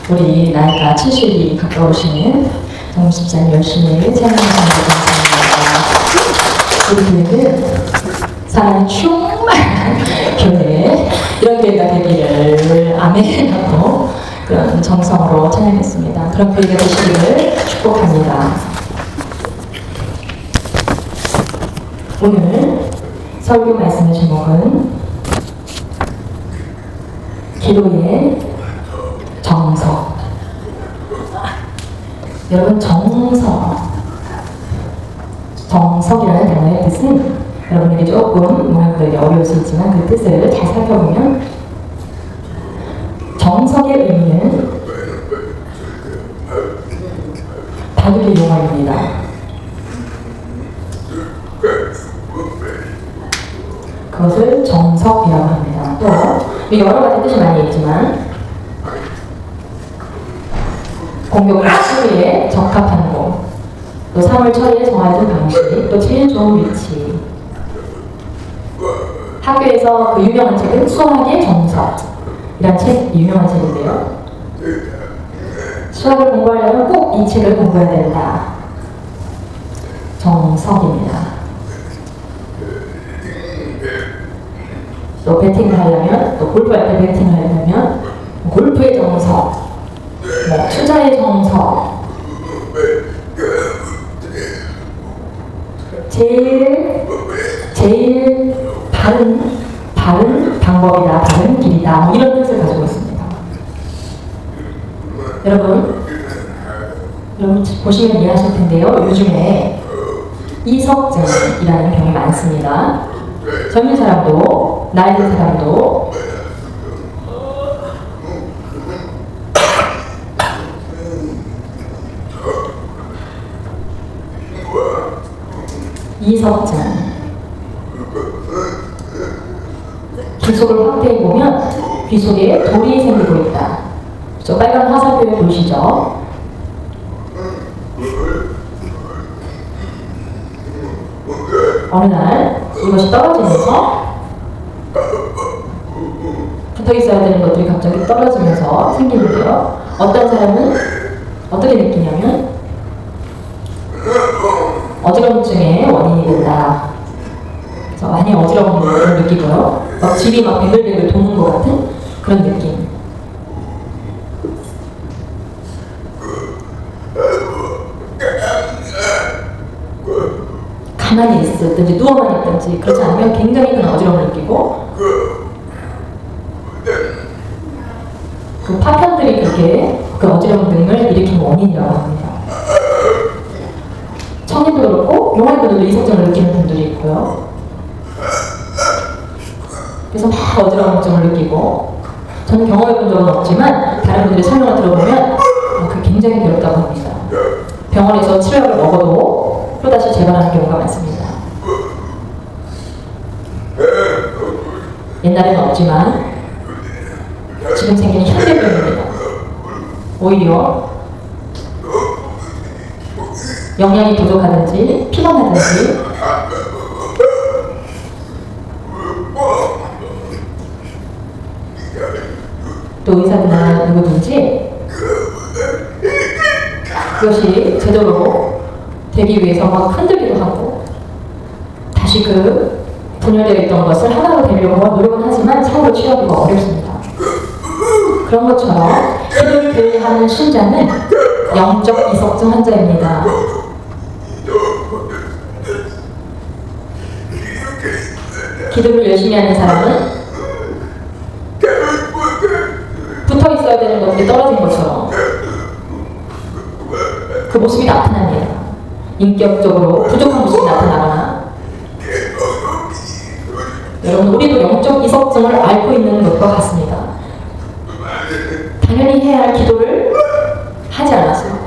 우리 나이가 70이 가까우시는 정우 집사님 열심히 찬양하시는 것 감사합니다. 우리 교회는 사랑이 충만한 교회, 이런 교회가 되기를 아멘하고 그런 정성으로 찬양했습니다. 그런 교회가 되시기를 축복합니다. 오늘 설교 말씀의 제목은 기도의 정석. 여러분, 정석이라는 단어의 뜻은 여러분에게 조금 모양들이 어려울 수 있지만 그 뜻을 잘 살펴보면 정석의 의미는 바둑의 용어입니다. 그것을 정석이라고 합니다. 또 여러 가지 뜻이 많이 있지만 공격과 수비에 적합한 곳, 또 사물 처리에 정해진 방식, 또 제일 좋은 위치. 학교에서 그 유명한 책은 수학의 정석이라는 책이 유명한 책인데요. 수학을 공부하려면 꼭 이 책을 공부해야 된다. 정석입니다. 또 배팅을 하려면, 또 골프할 때 배팅을 하려면 골프의 정석, 투자의 정석, 제일 바른 방법이다, 바른 길이다, 이런 뜻을 가지고 있습니다. 여러분 보시면 이해하실 텐데요. 요즘에 이석증이라는 병이 많습니다. 젊은 사람도 나이 든 사람도 이석증. 귀 속을 확대해보면 귀 속에 돌이 생기고 있다. 저 빨간 화살표 보이시죠? 어느 날 이것이 떨어지면서 붙어 있어야 되는 것들이 갑자기 떨어지면서 생기는데요. 어떤 사람은 어떻게 느끼냐면 어지럼증의 원인이 된다. 그래서 많이 어지러운 걸 느끼고요. 막 집이 막 뱅글뱅글 도는 것 같은 그런 느낌. 가만히 있든지 누워만 있든지 그렇지 않으면 굉장히 큰 어지러움을 느끼고 그 파편들이 그렇게 그 어지러움 등을 일으키는 원인이라고 합니다. 청년도 그렇고 용화인들도 이석증을 느끼는 분들이 있고요. 그래서 막 어지러움증을 느끼고, 저는 경험해본 적은 없지만 다른 분들의 설명을 들어보면 그게 굉장히 괴롭다고 합니다. 병원에서 치료약을 먹어도 또다시 재발하는 경우가 많습니다. 옛날에는 없지만 지금 생기는 현대병입니다. 오히려 영양이 부족하든지 피곤하든지 또 의사나 누구든지 그것이 제대로 되기 위해서 막 흔들기도 하고 다시 그 분열되어 있던 것을 하나로 되려고 노력은 하지만 사고로 취하기가 어렵습니다. 그런 것처럼 기도를 교회하는 신자는 영적 이석증 환자입니다. 기도를 열심히 하는 사람은 붙어 있어야 되는 것들이 떨어진 것처럼 그 모습이 나타납니다. 인격적으로 부족한 모습이 나타나거나. 여러분, 우리도 영적 이석증을 앓고 있는 것과 같습니다. 당연히 해야 할 기도를 하지 않았어요.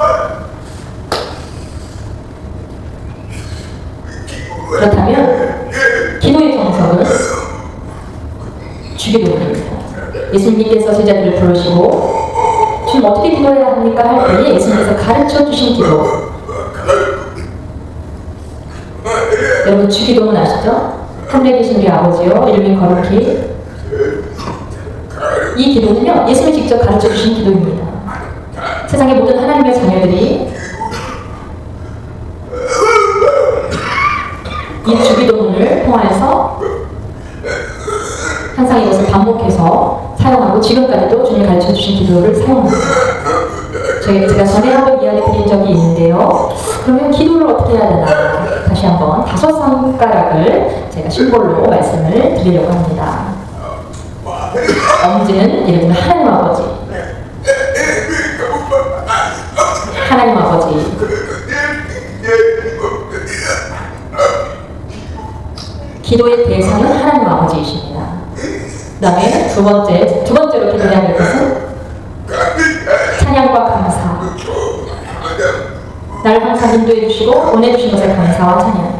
그렇다면 기도의 정석은 주기도문입니다. 예수님께서 제자들을 부르시고 지금 어떻게 기도해야 합니까? 할 때에 예수님께서 가르쳐 주신 기도. 여러분, 주기도문 아시죠? 하늘에 계신 우리 아버지요, 이름이 거룩히. 이 기도는요, 예수님이 직접 가르쳐 주신 기도입니다. 세상의 모든 하나님의 자녀들이 이 주기도문을 통해서 항상 이것을 반복해서 사용하고 지금까지도 주님이 가르쳐주신 기도를 사용합니다. 제가 전에 한번 이야기 드린 적이 있는데요. 그러면 기도를 어떻게 해야 되나 다시 한번 5손가락을 제가 심볼로 말씀을 드리려고 합니다. 엄지는 예를 들면 하나님 아버지, 하나님 아버지, 기도의 대상은 하나님 아버지이십니다. 그 다음에 두 번째로 기도해야 될 것은 찬양과 감사. 나를 항상 인도해 주시고 보내주신 것에 감사와 찬양.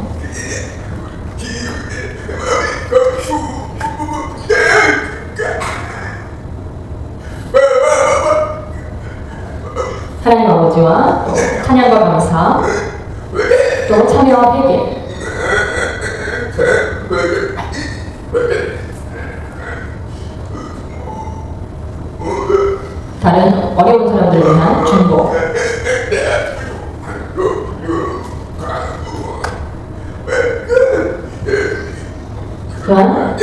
하나님 아버지와 찬양과 감사, 또 참여와 회개. 다른 어려운 사람들을 위한 중보. 또한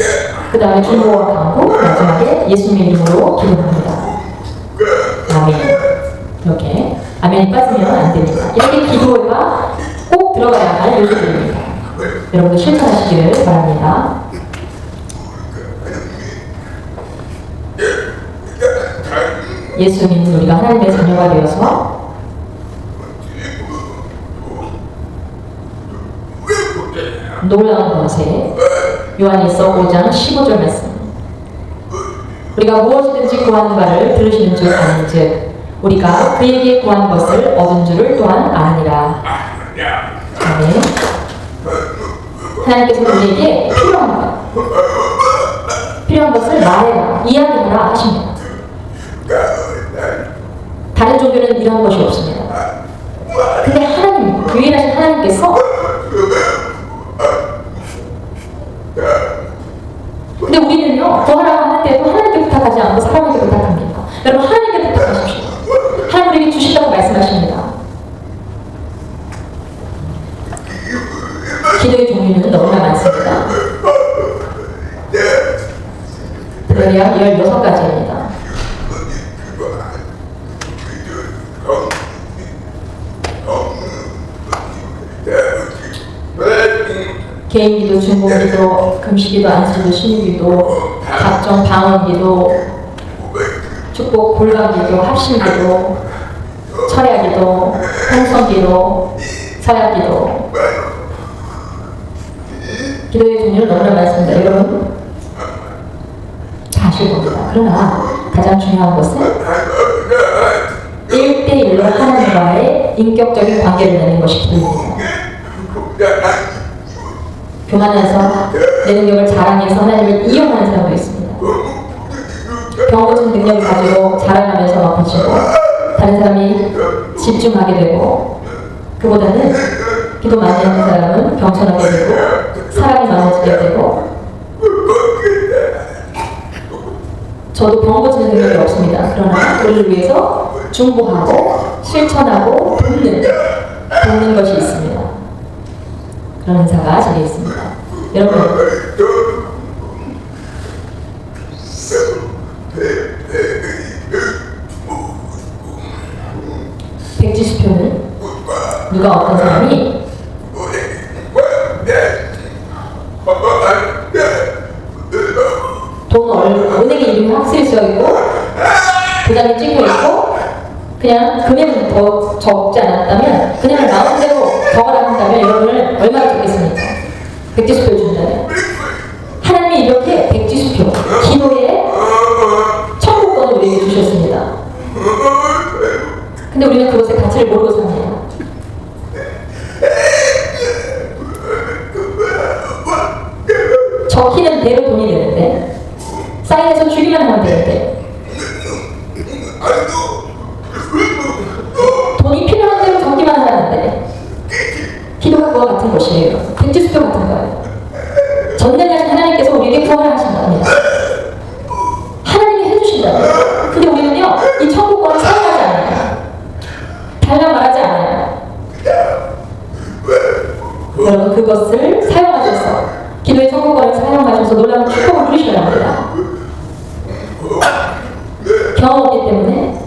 그 다음에 중보와 강구, 마지막에 예수님의 이름으로 기도합니다. 아멘. 이렇게 아멘이 빠지면 안 됩니다. 이렇게 기도가 꼭 들어가야 할 요소들입니다. 여러분들 실천하시기를 바랍니다. 예수 믿는 우리가 하나님의 자녀가 되어서 놀라운 것에 요한일서 5장 15절 말씀. 우리가 무엇이든지 구하는 바를 들으시는 줄 아는 즉 우리가 그에게 구한 것을 얻은 줄을 또한 아느니라. 아멘. 하나님께서 우리에게 필요한 것을 말해라, 이야기하라 하십니다. 다른 종교는 이런 것이 없습니다. 근데 하나님, 유일하신 하나님께서 근데 우리는요, 더 하라고 하는데도 하나님께 부탁하지 않고 사람에게 부탁합니다. 여러분, 하나님께 부탁하십시오. 하나님 우리에게 주신다고 말씀하십니다. 기도의 종류는 너무나 많습니다. 대략 16가지입니다. 개인기도, 중보기도, 금식기도, 안식기도, 신유기도, 각종 방언기도, 축복 골방기도, 합심기도, 철야기도, 통성기도, 서약기도. 기도의 종류는 너무나 많습니다. 여러분 다 아실 겁니다. 그러나 가장 중요한 것은 1대1로 하나님과의 인격적인 관계를 맺는 것이 기도입니다. 교만해서 내 능력을 자랑해서 하나님을 이용하는 사람도 있습니다. 병 고친 능력을 가지고 자랑하면서 막 고치고 다른 사람이 집중하게 되고, 그보다는 기도 많이 하는 사람은 겸손하게 되고 사랑이 많아지게 되고. 저도 병 고치는 능력이 없습니다. 그러나 우리를 위해서 중보하고 실천하고 돕는 것이 있습니다. 그런 은사가 제게 있습니다. 여러분, 백지수표는 누가 어떤 사람이 은행에 이름이 확실히 써있고 도장이 찍혀있고 그냥 금액은 더 적지 않았다면, 그냥 마음대로 적어라 한다면 여러분을 얼마나 적겠습니까? 백지수표를 준다면. 하나님이 이렇게 백지수표, 기도의 천국권을 우리에게 주셨습니다. 근데 우리는 그것의 가치를 모르고 삽니다. 적히는 대로 돈이 되는데, 사인해서 주기만 하면 되는데, 돈이 필요한 대로 적기만 하라는데, 기도가 그와 같은 것이에요. 백지수표 같은 거예요. 전능하신 하나님께서 우리에게 구원을 하신 겁니다. 하나님이 해주신다고요. 근데 우리는요, 이 천국권을 사용하지 않아요. 여러분 그것을 사용하셔서 기도의 성공권을 사용하셔서 놀라운 축복을 누리셔야 합니다. 경험 없기 때문에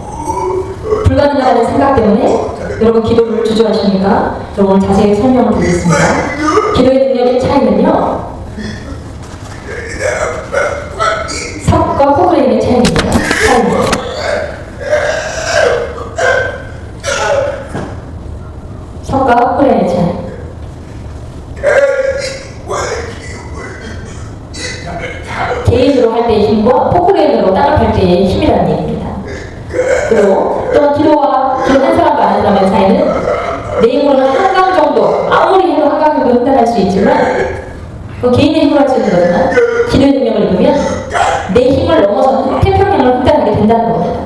불가능하다는 생각 때문에 여러분 기도를 주저하시니까 여러분 오늘 자세히 설명을 드리겠습니다. 기도의 능력의 차이는요 삽과 포크레인의 차이입니다. 삽과 포크레인의 차이. 개인으로 할 때의 힘과 포크레인으로 땅을 팔 때의 힘이라는 얘기입니다. 그리고 또한 기도 한 사람과 아는 사람의 차이는 내 힘으로는 한강 정도, 아무리 해도 한강 정도 횡단할 수 있지만 그 개인의 힘으로 할 수 있는 거지만 기도의 능력을 입으면 내 힘을 넘어서는 태평양을 횡단하게 된다는 겁니다.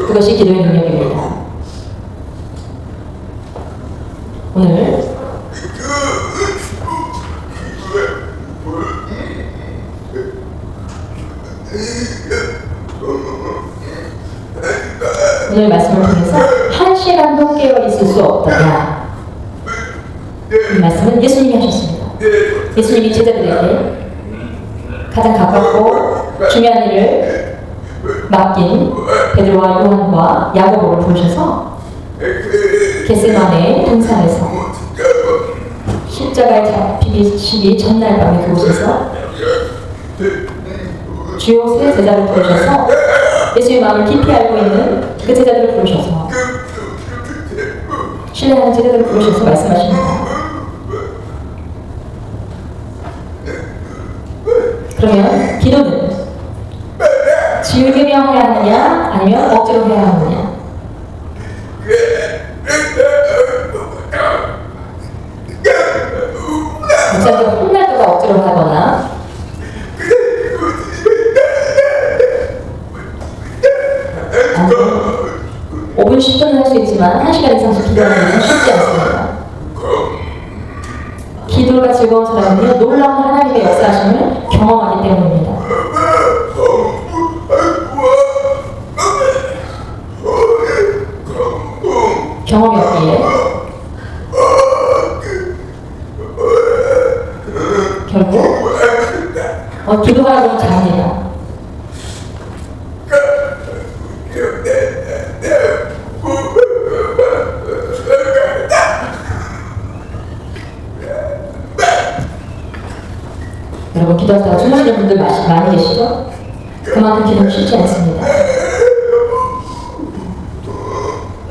그것이 기도의 능력입니다. 오늘 말씀을 통해서 1시간도 깨어 있을 수 없더냐. 이 말씀은 예수님이 하셨습니다. 예수님이 제자들에게 가장 가깝고 중요한 일을 맡긴 베드로와 요한과 야고보를 부르셔서 겟세마네 동산에서 십자가에 잡히시기 전날 밤에 그곳에서 주요 세 제자를 부르셔서 예수의 마음을 깊이 알고 있는 그 제자들을 부르셔서 신뢰하는 제자들을 부르셔서 말씀하십니다. 그러면 기도는 즐기며 해야 하느냐 아니면 억지로 해야 하느냐. 목사님이 혼날 때가 억지로 하거나 5분 10분은 할 수 있지만 1시간 이상씩 기도하는 것은 쉽지 않습니다. 기도가 즐거운 사람은요 놀라운 하나님의 역사하심을 경험하기 때문입니다. 경험이 없기에 결국 기도하라고 잘합니다. 여러분 기도하다가 주무시는 분들 많이 계시죠? 그만큼 기도는 쉽지 않습니다.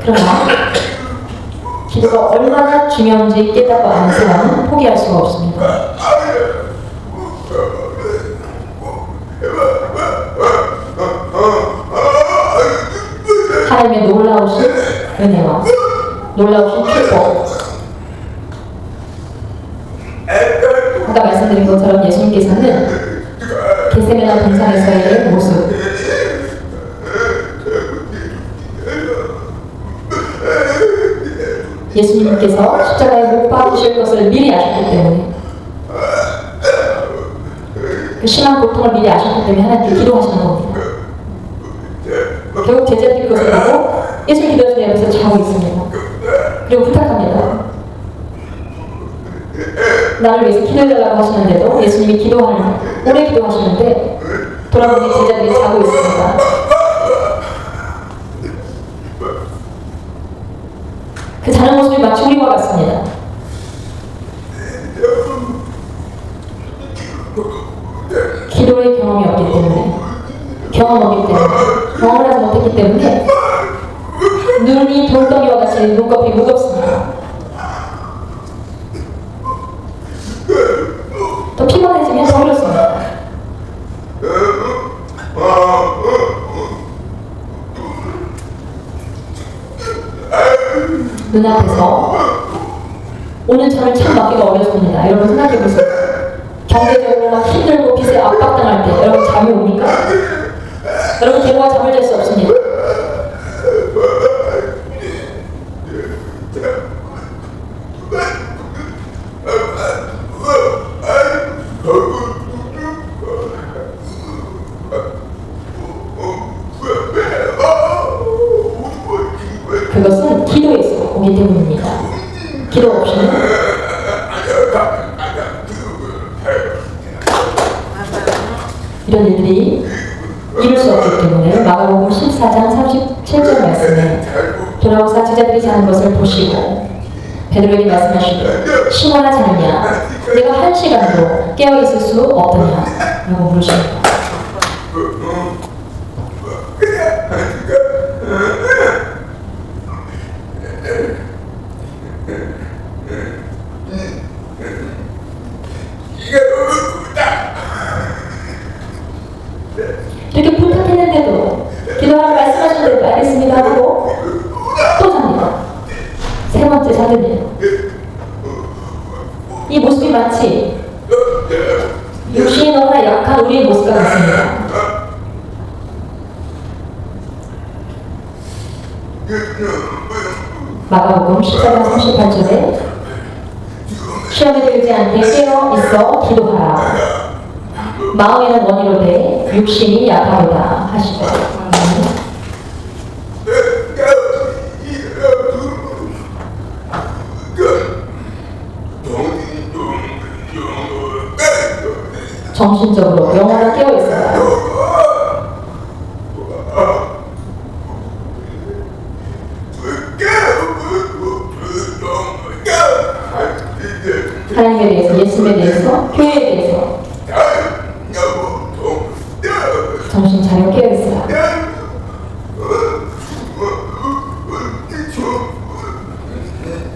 그러나 기도가 얼마나 중요한지 깨닫고 아는 사람은 포기할 수가 없습니다. 하나님의 놀라우신 은혜와 놀라우신 축복. 아까 말씀드린 것처럼 예수님께서는 겟세마네 동산에서의 모습, 예수님께서 십자가에 못 박히실 것을 미리 아셨기 때문에 그 심한 고통을 미리 아셨기 때문에 하나님께 기도하시는 겁니다. 결국 제자들이 그것을 보고 예수님 기도하시는 옆에서 자고 있습니다. 그리고 부탁합니다. 나를 위해서 기도해달라고 하시는데도 예수님이 오래 기도하시는데 돌아보니 제자들이 자고 있습니다. 그 자는 모습이 마치 우리와 같습니다. 기도의 경험이 없기 때문에 경험을 하지 못했기 때문에 눈이 돌덩이와 같이 눈꺼풀이 무겁습니다. 또 피곤해지면 더 그렇습니다. 눈앞에서 오는 저를 참 막기가 어렵습니다. 여러분 생각해보세요. 경제적으로 막 힘들고 빚에 압박당할 때 여러분 잠이 옵니까? 여러분 기도가 잠을 잘 수 없습니다. 기도에서 오기 때문입니다. 기도 없이는 이런 일들이 이룰 수 없기 때문에 마가복음 14장 37절 말씀에 돌아오사 제자들이 자는 것을 보시고 베드로에게 말씀하시되 시몬아 자느냐 내가 한 시간도 깨어있을 수 없더냐 라고 물으십니다. 이렇게 부탁했는데도 기도하라 말씀하신 대로 알겠습니다 하고 또 잡니다. 세 번째 잡으네요. 이 모습이 마치 육신이 너무나 약한 우리의 모습과 같습니다. 마가복음 14장 38절에 시험에 들지 않게 깨어 있어 기도하라. 마음에는 원이로되 육신이 약하도다 하시고 정신적으로 영원히 깨어 있어요. 하나님에 대해서, 예수님에 대해서, 교회에 대해서 정신 차려 깨어 있어요.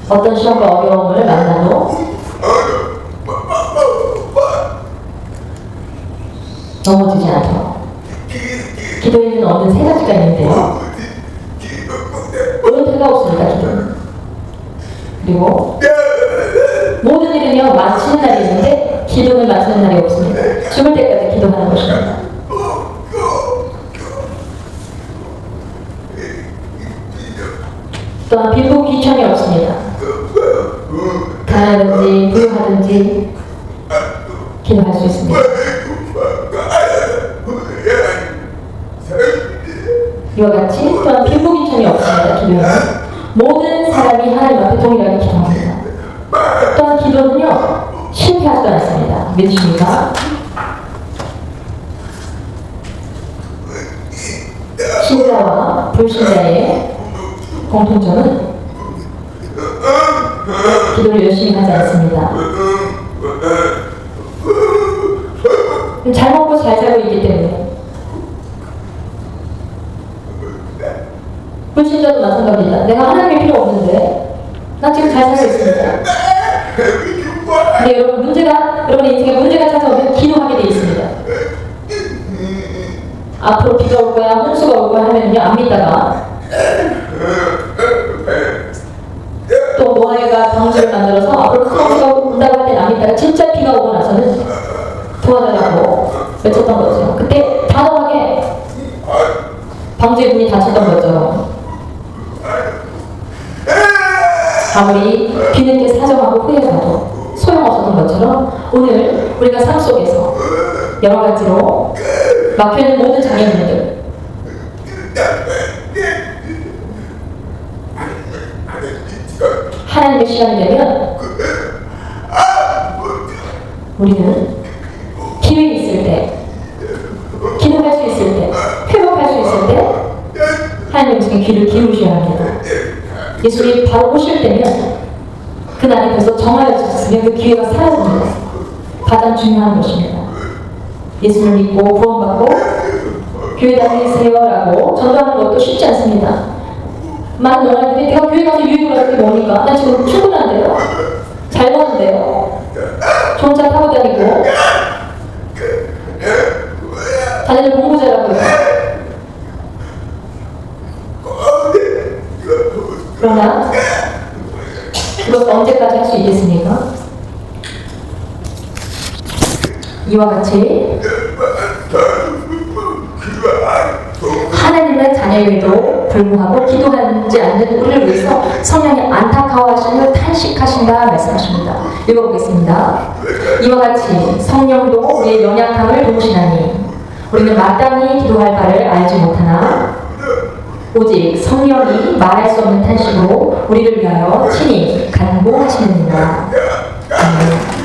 어떤 시험과 어려움을 만나도 넘어지지 않도록 기도에는 얻는 세 가지가 있는데요. 은퇴가 없습니다. 기도는. 그리고 모든 일은요 마치는 날이 있는데 기도는 마치는 날이 없습니다. 죽을 때까지 기도하는 것입니다. 또한 빈부 귀천이 없습니다. 가난하든지 부유하든지 기도할 수 있습니다. 이와 같이 또한 빈부 귀천이 없습니다. 기도는 모든 사람이 하나님 앞에 동일하게 기도합니다. 또한 기도는요 실패하지도 않습니다. 믿으십니까? 신자와 불신자의 공통점은 기도를 열심히 하지 않습니다. 잘 먹고 잘 살고 있기 때문에. 불신자도 마찬가지입니다. 내가 하나님이 필요 없는데 난 지금 잘 살고 있습니다. 근데 여러분 여러분의 인생에 문제가 찾아오면 기도하게 되어 있습니다. 앞으로 비가 올 거야, 홍수가 올 거야 하면요 안 믿다가 또 노아가 방주를 만들어서 앞으로 큰 홍수가 온다고 할 때는 안 믿다가 진짜 비가 오고 나서는 도와달라고 외쳤던 거죠. 그때 단호하게 방주의 문이 닫혔던 거죠. 아무리 뒤늦게 사정하고 후회해도 소용없었던 것처럼 오늘 우리가 삶 속에서 여러 가지로 막혀있는 모든 장애물들 하나님의 시간이 되면 우리는 기회 있을 때 기도할 수 있을 때 회복할 수 있을 때 하나님의 음성에 귀를 기울이셔야 합니다. 예수님이 바로 오실 때면 그날이 벌써 정하여졌으면 그 기회가 사라집니다. 가장 중요한 것입니다. 예수를 믿고 구원받고 교회 다니세요라고 전도하는 것도 쉽지 않습니다. 많은 영화들이 내가 교회 가서 유익을 얻는 게 뭡니까? 나 지금 출근한대요. 잘 버는데요. 좋은 차 타고 다니고 자녀들 공부 잘하고요. 그러나 그것을 언제까지 할 수 있겠습니까? 이와 같이 하나님의 자녀에도 불구하고 기도하지 않는 우리를 위해서 성령이 안타까워하시며 탄식하신다 말씀하십니다. 읽어보겠습니다. 이와 같이 성령도 우리의 연약함을 도우시나니 우리는 마땅히 기도할 바를 알지 못하나 오직 성령이 말할 수 없는 탄식으로 우리를 위하여 친히 간구하시느니라. 아멘.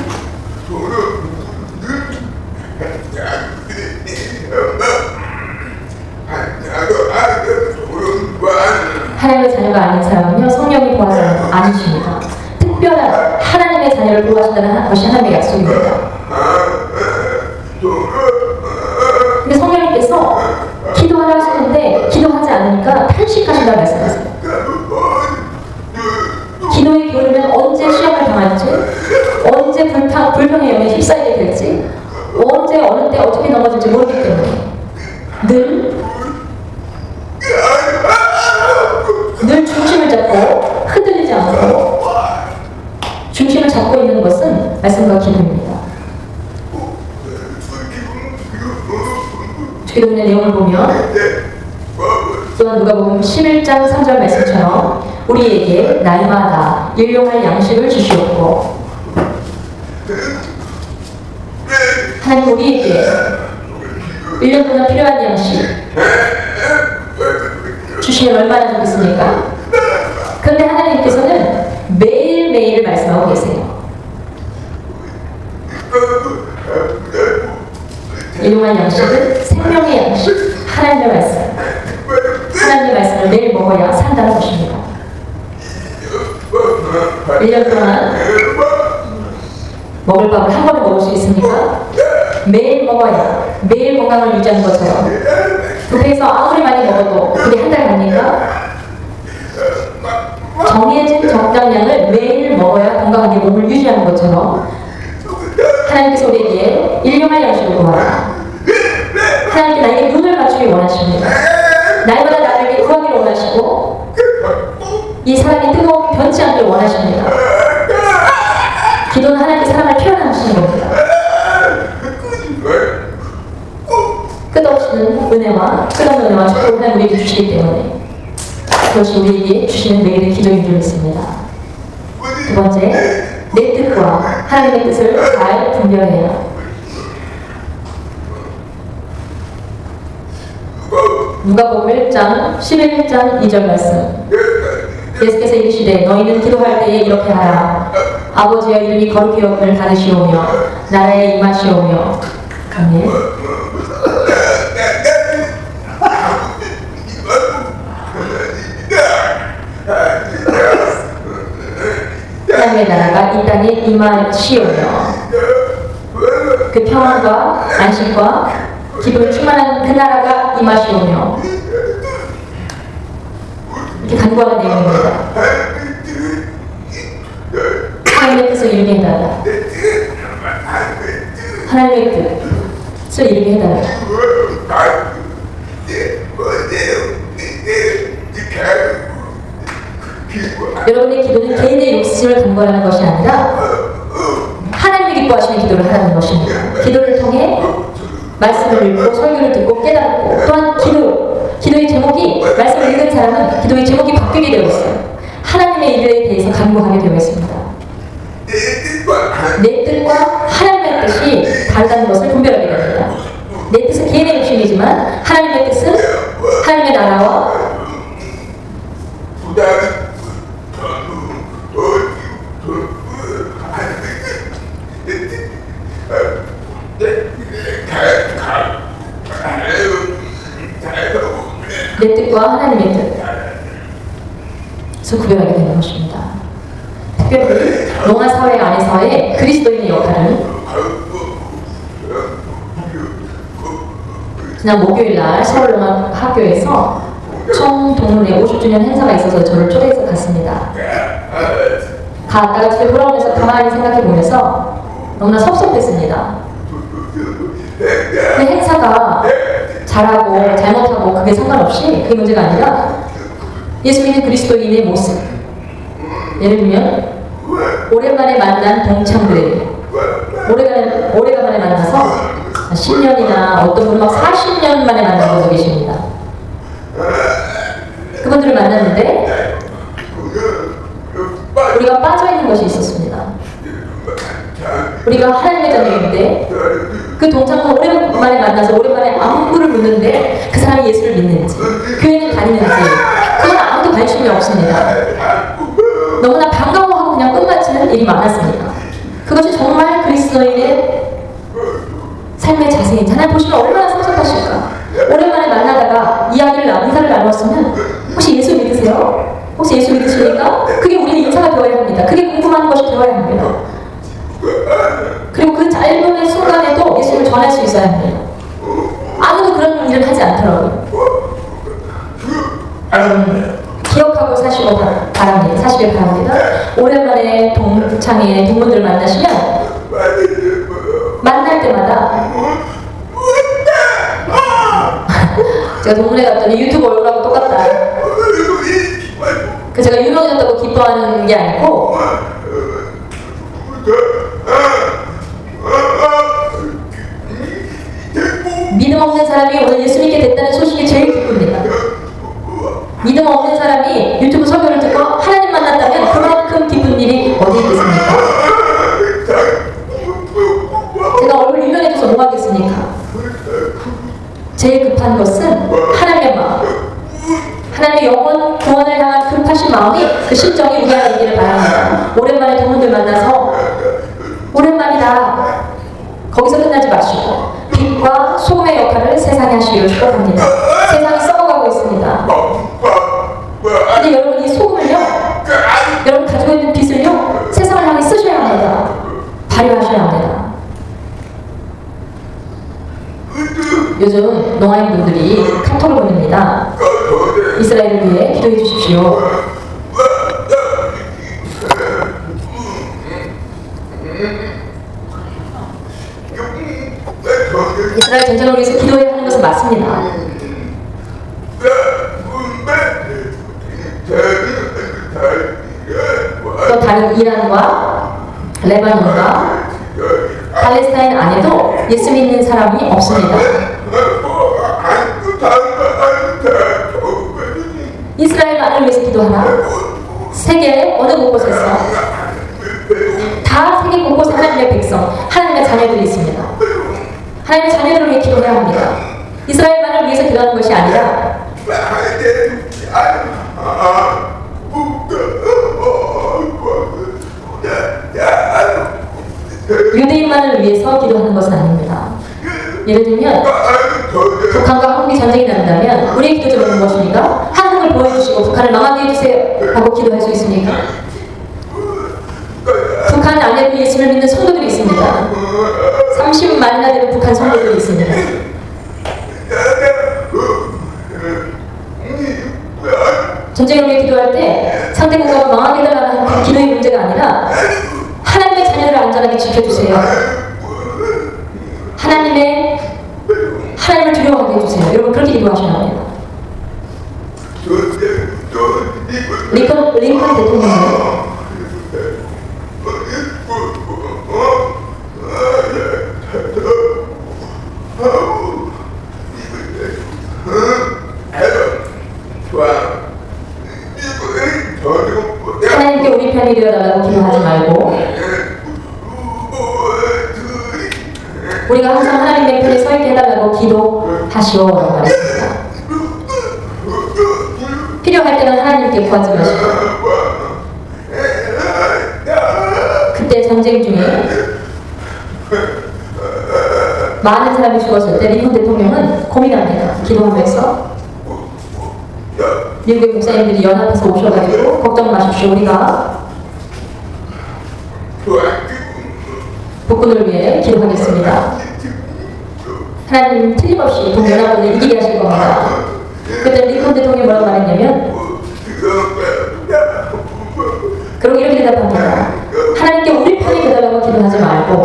하나님의 자녀가 아닌 사람은요, 성령이 보호하지 않으십니다. 특별한 하나님의 자녀를 보호하신다는 것이 하나님의 약속입니다. 근데 성령님께서 기도하라 하시는데 기도하지 않으니까 탄식하신다고 말씀하세요. 기도에 게으르면 언제 시험을 당할지, 언제 불평의 영에 휩싸이게 될지, 언제 어느 때 어떻게 넘어질지 모르기 때문에 늘 중심을 잡고 흔들리지 않고 중심을 잡고 있는 것은 말씀과 기도입니다. 기도문의 내용을 보면 또한 누가복음 11장 3절 말씀처럼 우리에게 날마다 일용할 양식을 주시옵고, 하나님 우리에게 1년 동안 필요한 양식 주시면 얼마나 좋겠습니까? 그런데 하나님께서는 매일매일 말씀하고 계세요. 일용할 양식은 생명의 양식, 하나님의 말씀. 하나님의 말씀을 매일 먹어야 산다는 것입니다. 1년 동안 먹을 밥을 한 번에 먹을 수 있습니까? 매일 먹어야 매일 건강을 유지하는 것처럼, 그래서 아무리 많이 먹어도 그게 한 달 갑니까? 정해진 적당량을 매일 먹어야 건강하게 몸을 유지하는 것처럼 하나님께서 우리에게 일용할 양식을 구하라. 하나님께 나에게 눈을 맞추기 원하십니다. 날마다 나에게 구하기를 원하시고 이 사랑이 뜨거움이 변치 않기를 원하십니다. 기도는 하나님께 사랑을 표현하시는 겁니다. 끝없는 은혜와 축복을 하나님 우리에게 주시기 때문에 그것이 우리에게 주시는 매일의 기도인 줄 믿습니다. 두 번째, 내 뜻과 하나님의 뜻을 잘 분별해야. 누가복음 1장 11장 2절 말씀. 예수께서 이르시되 너희는 기도할 때에 이렇게 하라. 아버지여 이름이 거룩히 여김을 받으시오며 나라에 임하시오며. 아멘. 하나님의 나라가 이 땅에 임하시오며 그 평안과 안식과 기쁨이 충만한 그 나라가 임하시오며, 이렇게 간구하는 내용입니다. 하나님의 뜻을 이루게 해달라. 하나님의 뜻을 이루게 해달라. 여러분의 기도는 개인의 욕심을 간구하는 것이 아니라 하나님이 기뻐하시는 기도를 하라는 것입니다. 기도를 통해 말씀을 읽고 설교를 듣고 깨닫고, 또한 기도의 제목이, 말씀을 읽은 사람은 기도의 제목이 바뀌게 되어 있어요. 하나님의 일에 대해서 간구하게 되어 있습니다. 내 뜻과 하나님의 뜻이 다르다는 것을 분별하게 됩니다. 내 뜻은 개인의 욕심이지만 하나님의 뜻은 하나님의 나라와 내 뜻과 하나님의 뜻을 구별하게 되는 것입니다. 특별히 로마 사회 안에서의 그리스도인의 역할은, 지난 목요일날 서울 로마 학교에서 총 동문회 50주년 행사가 있어서 저를 초대해서 갔습니다. 갔다가 집에 돌아오면서 가만히 생각해보면서 너무나 섭섭했습니다. 그 행사가 잘하고 잘못하고 그게 상관없이, 그게 문제가 아니라 예수 믿는 그리스도인의 모습. 예를 들면 오랜만에 만난 동창들, 오래간만에 만나서 10년이나 어떤 분은 막 40년 만에 만난 분도 계십니다. 그분들을 만났는데 우리가 빠져있는 것이 있었습니다. 우리가 하나님의 자녀인데 그 동창과 오랜만에 만나서 오랜만에 안부를 묻는데 그 사람이 예수를 믿는지, 교회는 다니는지 그건 아무도 관심이 없습니다. 너무나 반가워하고 그냥 끝마치는 일이 많았습니다. 그것이 정말 그리스도인의 삶의 자세인지 하나님 보시면 얼마나 섭섭하실까. 오랜만에 만나다가 인사를 나눴으면 혹시 예수 믿으세요? 혹시 예수 믿으십니까? 그게 우리의 인사가 되어야 합니다. 그게 궁금한 것이 되어야 합니다. 그리고 그 짧은 순간에도 예수를 전할 수 있어야 합니다. 아무도 그런 일을 하지 않더라고요. 기억하고 사시길 바랍니다. 오랜만에 동창회 동문들 만나시면 만날 때마다 제가 동문회 갔더니 유튜브 얼굴하고 똑같다. 제가 유명해졌다고 기뻐하는 게 아니고 믿음 없는 사람이 오늘 예수 믿게 됐다는 소식이 제일 기쁩니다. 믿음 없는 사람이 유튜브 설교를 듣고 하나님 만났다면 그만큼 기쁜 일이 어디 있겠습니까? 제가 얼굴 유명해져서 뭐 하겠습니까? 제일 급한 것은 하나님의 마음, 하나님의 영혼 구원을 향한 급하신 마음이 그 심정이 우리 안에 있기를 바랍니다. 오랜만에 동문들 만나서 오랜만이다. 거기서 끝나지 마시고 빛과 소금의 역할을 세상에 하시기를 축복합니다. 세상이 썩어가고 있습니다. 근데 여러분 이 소금을요, 여러분 가지고 있는 빛을요, 세상을 향해 쓰셔야 합니다. 발휘하셔야 합니다. 요즘 농아인분들이 카톡을 보냅니다. 이스라엘을 위해 기도해 주십시오. 이스라엘 전쟁을 위해서 기도해야 하는 것은 맞습니다. 또 다른 이란과 레바논과 팔레스타인 안에도 예수 믿는 사람이 없습니다. 이스라엘만을 위해서 기도하라. 세계 어느 곳곳에서 다 세계 곳곳에 하나님의 백성, 하나님의 자녀들이 있습니다. 하나님의 자녀들을 위해 기도해야 합니다. 이스라엘만을 위해서 기도하는 것이 아니라 유대인만을 위해서 기도하는 것은 아닙니다. 예를 들면 북한과 한국이 전쟁이 난다면 우리의 기도 제목은 무엇입니까? 한국을 보여주시고 북한을 망하게 해주세요 하고 기도할 수 있습니까? 북한 안에도 예수를 믿는 성도들이 있습니다. 30만이나 되는 북한 성도들이 있습니다. 전쟁을 위해 기도할 때 상대 국가가 망하게 해달라는 그 기도의 문제가 아니라 하나님의 자녀들을 안전하게 지켜주세요. 하나님을 두려워하게 해주세요. 여러분 그렇게 기도하셔야 합니다. 링컨 대통령은 하나님께 우리 편이 되어달라고 기도하지 말고 우리가 항상 하나님의 편에 서 있게 해달라고 기도하시오라고 말했습니다. 필요할 때는 하나님께 구하지 마시고 그때 전쟁 중에 많은 사람이 죽었을 때 링컨 대통령은 고민합니다. 기도하면서 미국의 목사님들이 연합해서 오셔가지고 걱정 마십시오. 우리가 복군을 위해 기도하겠습니다. 하나님 틀림없이 동연합군을 이기게 하실 겁니다. 그때 링컨 대통령이 뭐라고 말했냐면 그러고 이렇게 대답합니다. 하나님께 우리 편이 되달라고 기도하지 말고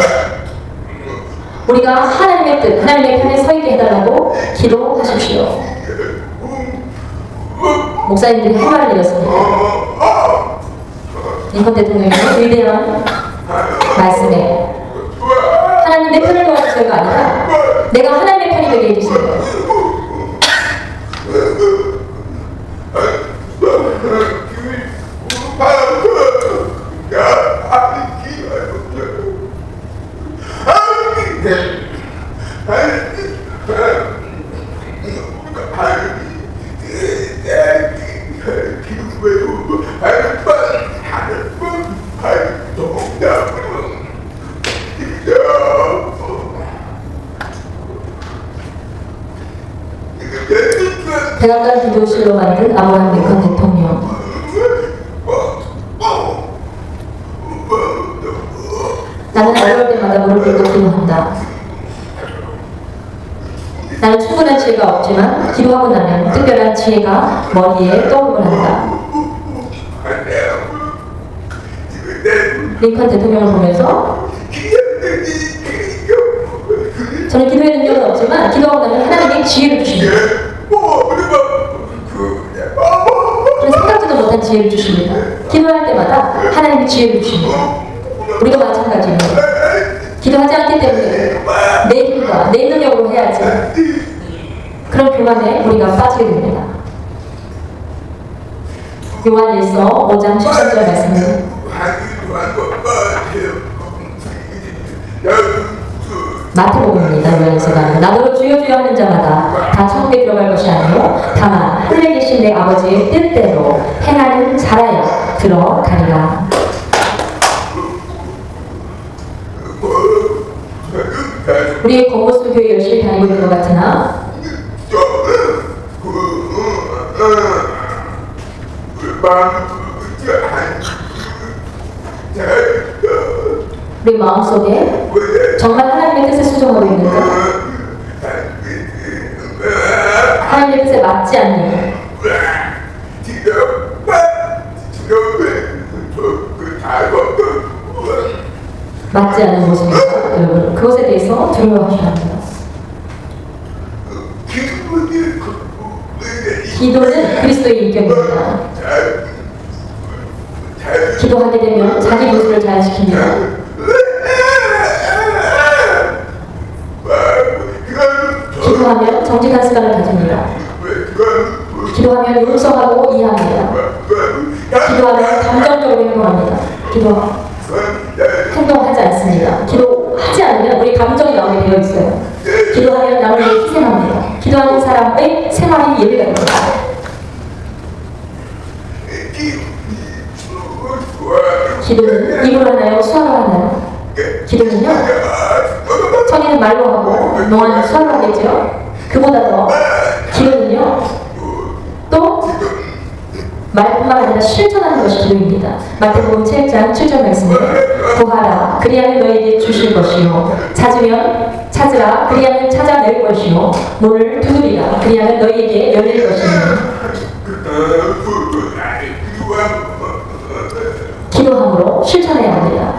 우리가 하나님의 뜻, 하나님의 편에 서 있게 해달라고 기도하십시오. 목사님들이 할 말을 이었습니다. 링컨 대통령의 위대한 말씀에 하나님 내 편을 도와주세요가 아니라 내가 하나님의 편이 되게 해주세요. 백악관 기도실로 만든 아브라함 링컨 대통령. 나는 어려울 때마다 무릎 꿇고 기도한다. 나는 충분한 지혜가 없지만 기도하고 나면 특별한 지혜가 머리에 떠오르곤 한다. 링컨 대통령을 보면서 저는 기도의 능력은 없지만 기도하고 나면 하나님이 지혜를 주십니다. 그래서 생각지도 못한 지혜를 주십니다. 기도할 때마다 하나님이 지혜를 주십니다. 우리가 마찬가지입니다. 기도하지 않기 때문에 내 힘과 내 능력으로 해야지. 그런 교만에 우리가 빠지게 됩니다. 요한일서 5장 13절 말씀입니다. 마태복음입니다. 요한일서가 나더러 주여 주여 하는 자마다 다 천국에 들어갈 것이 아니요 다만 하늘에 계신 내 아버지의 뜻대로 행하는 자라야 들어가리라. 우리 건고스 교회 열심히 다니고 있는 것 같으나 우리 마음속에 정말 하나님의 뜻에 수정하고 있는가? 하나님의 뜻에 맞지 않는 맞지 않는 모습입니다. 여러분 그것에 대해서 두려워하셔야 합니다. 기도는 그리스도의 인격입니다. 기도하게 되면 자기 모습을 자연시킵니다. 기도하면 정직한 습관을 가집니다. 기도하면 용서하고 이해합니다. 기도하면 감정적으로 행동합니다. 행동하지 않습니다. 기도하지 않으면 우리 감정이 나오게 되어 있어요. 기도하면 남을 위해 희생합니다. 기도하는 사람의 생활이 예배가 됩니다. 기도는 입으로 하나요? 수화로 하나요? 기도는요, 청이는 말로 하고 농아는 수화로 하겠죠. 그보다 더 기도는요, 또 말뿐만 아니라 실천하는 것이 기도입니다. 마태복음 7장 7절 말씀입니다. 구하라 그리하면 너희에게 주실 것이요 찾으면 찾으라 그리하면 찾아낼 것이요 문을 두드리라 그리하면 너희에게 열릴 것이니 기도함으로 실천해야 합니다.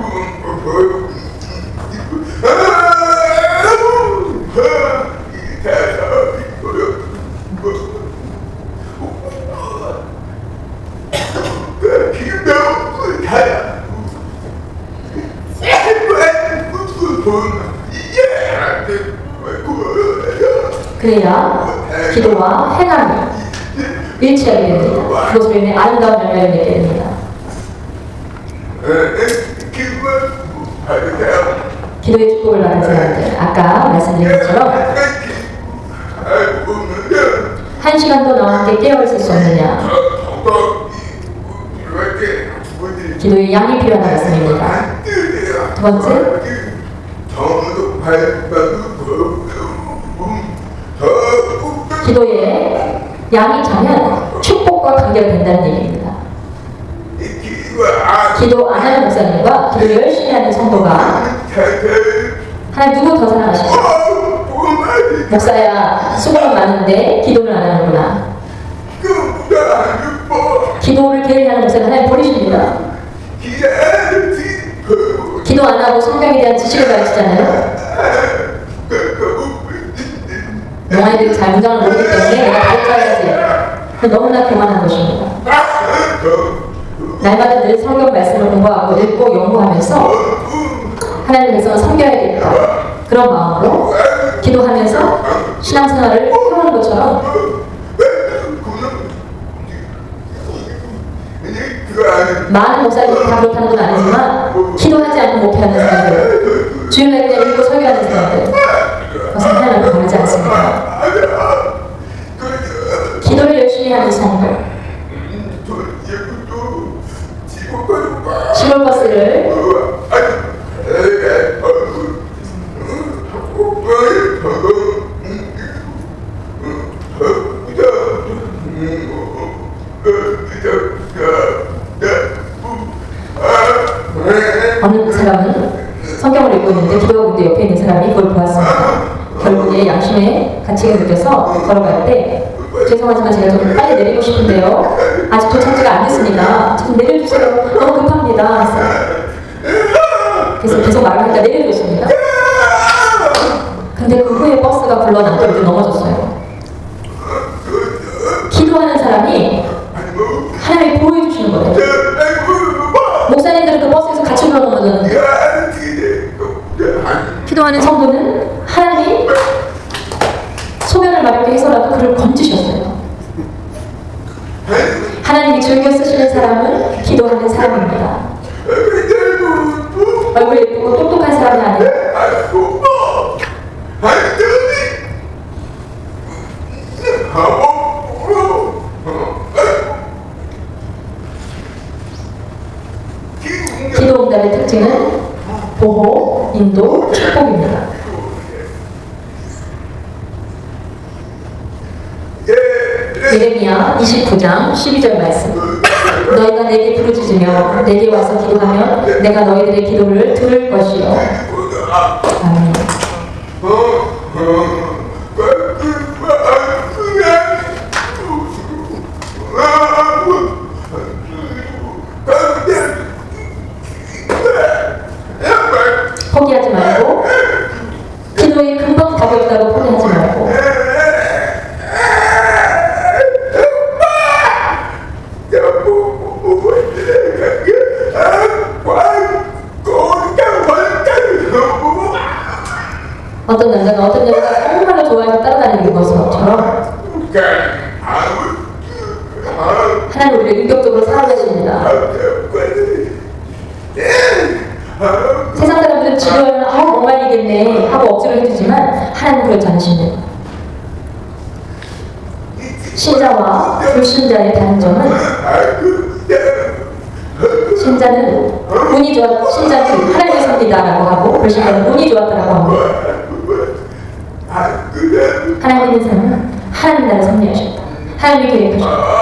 그래야 기도와 행함이 일치하게 됩니다. 그것으로 인해 아름다운 열매를 맺게 됩니다. 기도의 축복을 받은 사람들, 아까 말씀드린 것처럼 1시간도 나와 함께 깨어있을 수 없느냐. 기도의 양이 필요한 말씀입니다. 두 번째, 기도의 양이 차면 축복과 관계된다는 얘기입니다. 기도 안 하는 목사님과 기도 열심히 하는 성도가 하나님 누구 더 사랑하십니까? 목사야 수고는 많은데 기도를 안 하는구나. 기도를 게을리하는 목사는 하나님 버리십니다. 기도 안 하고 성경에 대한 지식을 가르치잖아요. 영아이들이 잘 문장을 모르기 때문에 내가 가르쳐야지. 너무나 교만한 것입니다. 날마다 늘 성경 말씀을 공부하고 읽고 연구하면서 하나님의 백성을 섬겨야겠다. 그런 마음으로 기도하면서 신앙생활을 해오는 것처럼 많은 목사님이 다 그렇다는 건 아니지만 기도하지 않고 목회하는 사람들, 주일날 그냥 읽고 설교하는 사람들, 그것은 하나님을 바르지 않습니다. 기도를 열심히 하는 성도, 시골버스를 걸어갈 때 죄송하지만 제가 좀 빨리 내리고 싶은데요. 아직 도착지가 안 됐습니다. 좀 내려주세요. 너무 급합니다. 그래서 계속 말을 하니까 내려줬습니다. 근데 그 후에 버스가 굴러나서 이렇게 넘어졌어요. 기도하는 사람이 하나님이 보호해주시는 거예요. 목사님들은 그 버스에서 같이 굴러넘어졌는데 기도하는 성도는 하나님이 소변을 마렵게 해서라도 그를 건지셨어요. 하나님이 즐겨 쓰시는 사람은 기도하는 사람입니다. 얼굴 예쁘고 똑똑한 사람이 아니라 기도 응답의 특징은 보호, 인도, 축복입니다. 예레미야 29장 12절 말씀. 너희가 내게 부르짖으며 내게 와서 기도하면 내가 너희들의 기도를 들을 것이요. 아멘. 포기하지 말고, 기도에 금방 답이 없다고 포기하지 말고, 어떤 남자가 어떤 여자가 정말로 좋아해서 따라다니는 것처럼 하나님 우리를 인격적으로 사랑하십니다. 세상 사람들은 지루하면 못 말리겠네 하고 억지로 해주지만 하나님은 그렇지 않으십니다. 신자와 불신자의 다른 점은 신자는 운이 좋았, 신자는 하나님을 섬기다라고 하고 불신자는 운이 좋았다라고 합니다. 하나님 있는 사람은 하나님 나라를 섭리하셨다. 하나님이 계획하셨다.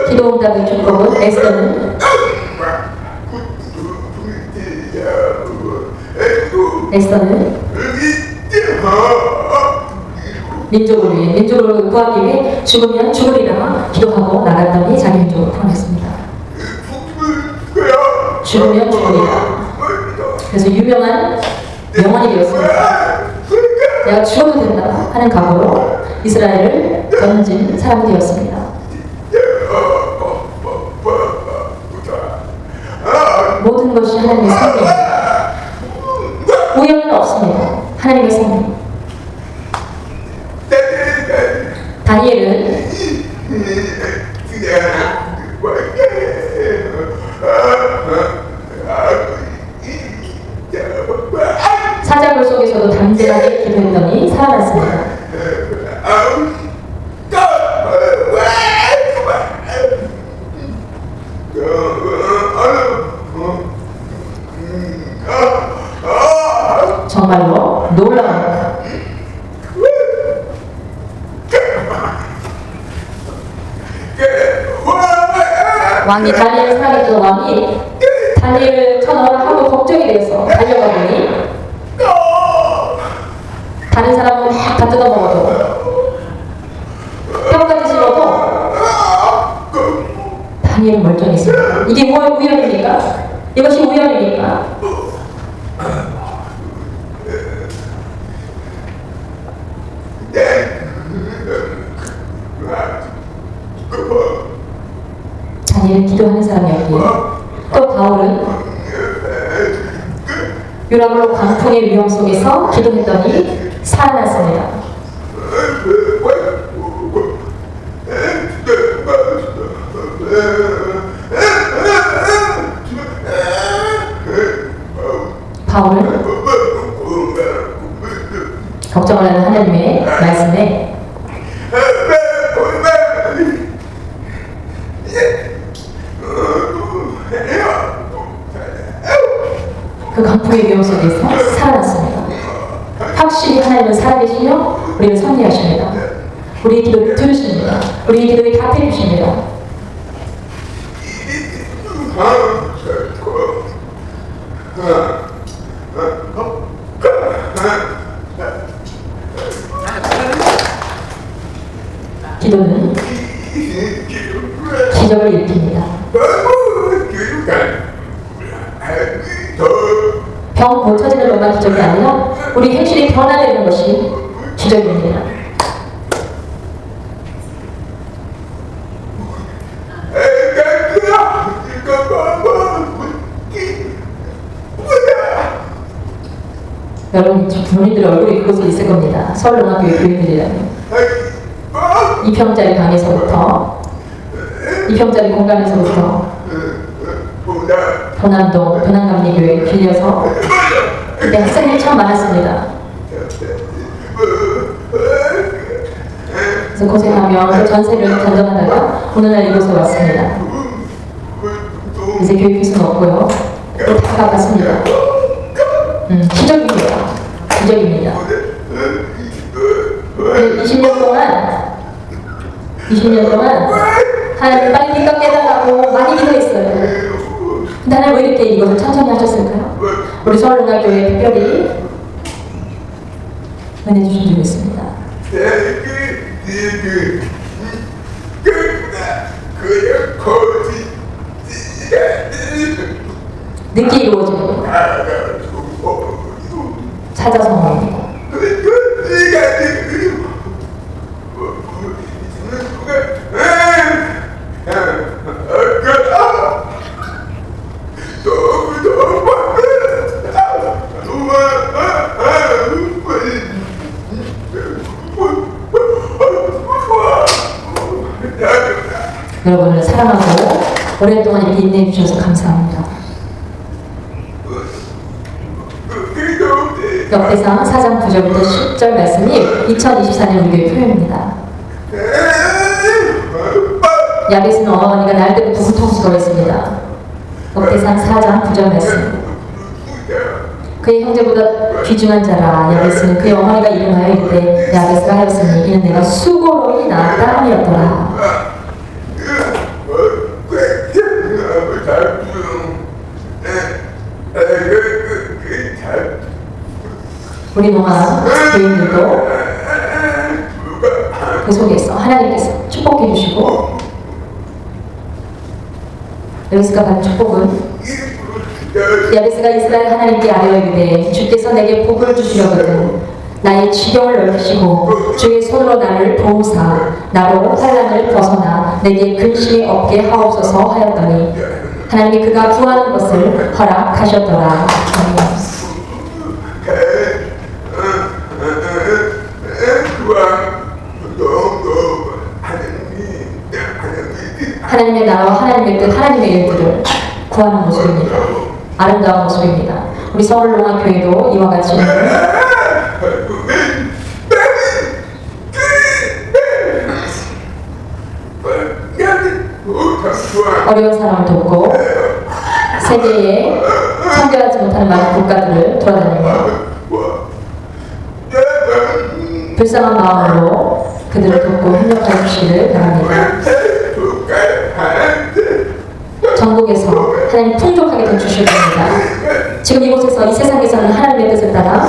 기도 응답의 축복은 에스더는 민족을 위해, 민족을 구하기 위해 죽으면 죽으리라 기도하고 나갔더니 자기 민족을 구원했습니다. 죽으면 죽으리라. 그래서 유명한 명언이 되었습니다. 내가 죽어도 된다 하는 각오로 이스라엘을 건진 사람이 되었습니다. 모든 것이 하나님의 섭리입니다. 우연은 없습니다. 하나님의 섭리. 다니엘은 사자굴 속에서도 담대하게 기도했더니 살아났습니다. 정말로 놀라운 왕이 다니엘을 사랑했던 왕이 다니엘을 쳐넣으라 하고 걱정이 돼서 달려가 보니 다른 사람은 막 다 뜯어먹어도 뼈까지 씹어도 다니엘은 멀쩡했습니다. 이게 우연입니까? 이것이 우연입니까? 다니엘은 기도하는 사람이었기에 또 바울은 유라굴로 광풍의 위험 속에서 기도했더니 살아났습니다. 바울은 걱정을 하는 하나님의 말씀에 그 강풍의 위험 속에서 살아났습니다. 확실히 하나님은 살아계시며 우리를 섭리하십니다. 우리 기도를 들으십니다. 우리 기도에 답해 주십니다. 기도는 기적을 일으킵니다. 병 고쳐지는 것만 기적이 아니라 우리 행실이 변화되는 것이 기적입니다. 여러분 본인들 얼굴이 그곳에 있을 겁니다. 서울농합교회 교인들이라면 이평짜리 방에서부터 이평짜리 공간에서부터 도남동 도남감리교회 빌려서 그때 학생들이 참 많았습니다. 그래서 고생하며 전세를 전전하다가 어느 날 이곳에 왔습니다. 이제 교육 필수는 없고요. 또 다 갚았습니다. 기적입니다. 기적입니다. 20년 동안 하나님 빨리 기껏 깨달라고 많이 기도했어요. 근데 하나님 왜 이렇게 이것을 천천히 하셨을까요? 우리 서울농합교회에 특별히 은혜 주신 적이 있습니다. 늦게 이루어지는 것. 찾아서 여러분을 사랑하고 오랫동안 이렇게 인내해 주셔서 감사합니다. 역대상 4장 9절부터 10절 말씀이 2024년 우리의 표현입니다. 야벳은 어머니가 날 때부터 후통스러워했습니다. 역대상 4장 9절 말씀. 그의 형제보다 귀중한 자라. 야벳은 그의 어머니가 이름하여 이르되 야벳을 하였으니 이는 내가 수고로이 낳았다 함이었더라. 우리 농합 교인들도 그 속에서 하나님께서 축복해 주시고 야베스가 받은 축복은 야베스가 이스라엘 하나님께 아뢰어 이르되 주께서 내게 복을 주시려거든 나의 지경을 넓히시고 주의 손으로 나를 도우사 나로 환난을 벗어나 내게 근심이 없게 하옵소서 하였더니 하나님이 그가 구하는 것을 허락하셨더라. 아멘. 하나님의 나라와 하나님의 뜻, 하나님의 일들을 구하는 모습입니다. 아름다운 모습입니다. 우리 서울농합교회도 이와 같이 어려운 사람을 돕고 세계에 참여하지 못하는 많은 국가들을 돌아다니며 불쌍한 마음으로 그들을 돕고 협력해 주시기를 바랍니다. 전국에서 하나님 풍족하게 더 주실 겁니다. 지금 이곳에서 이 세상에서는 하나님의 뜻을 따라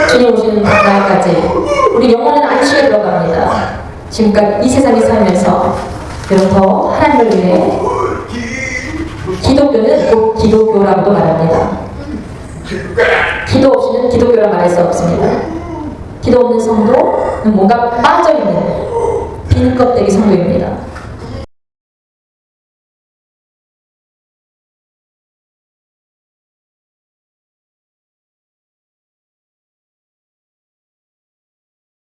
주님 오시는 날까지 우리 영원한 안식에 들어갑니다. 지금까지 이 세상에 살면서 여러분 더 하나님을 위해 기독교는 곧 기독교라고도 말합니다. 기도 없이는 기독교라 말할 수 없습니다. 기도 없는 성도는 뭔가 빠져있는 빈 껍데기 성도입니다.